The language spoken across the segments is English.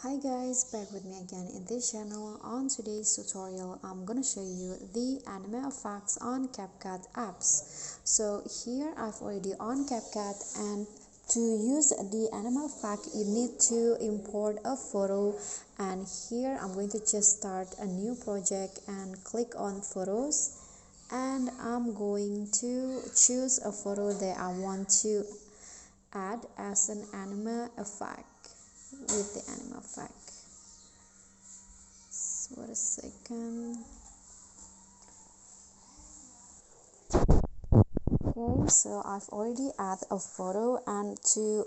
Hi guys, back with me again in this channel. On today's tutorial, I'm gonna show you the anime effects on CapCut apps. So here I've already on CapCut, and to use the anime effect you need to import a photo, and here I'm going to just start a new project and click on photos, and I'm going to choose a photo that I want to add as an anime effect with the anime effect. So wait a second. Okay, so I've already added a photo, and to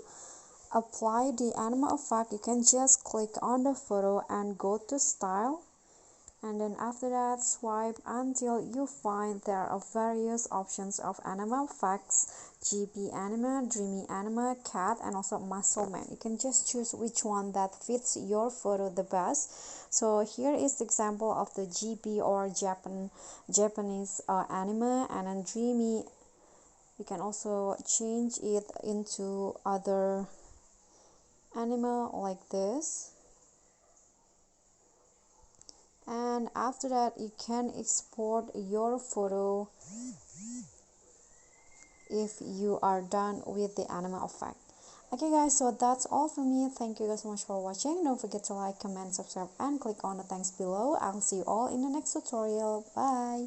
apply the anime effect you can just click on the photo and go to style, and then after that swipe until you find there are various options of anime effects: GP anime, dreamy anime, cat, and also muscle man. You can just choose which one that fits your photo the best. So here is the example of the GP or Japanese anime, and then dreamy you can also change it into other anime like this. And after that you can export your photo if you are done with the anime effect. Okay guys, so that's all for me. Thank you guys so much for watching. Don't forget to like, comment, subscribe, and click on the thanks below. I'll see you all in the next tutorial. Bye.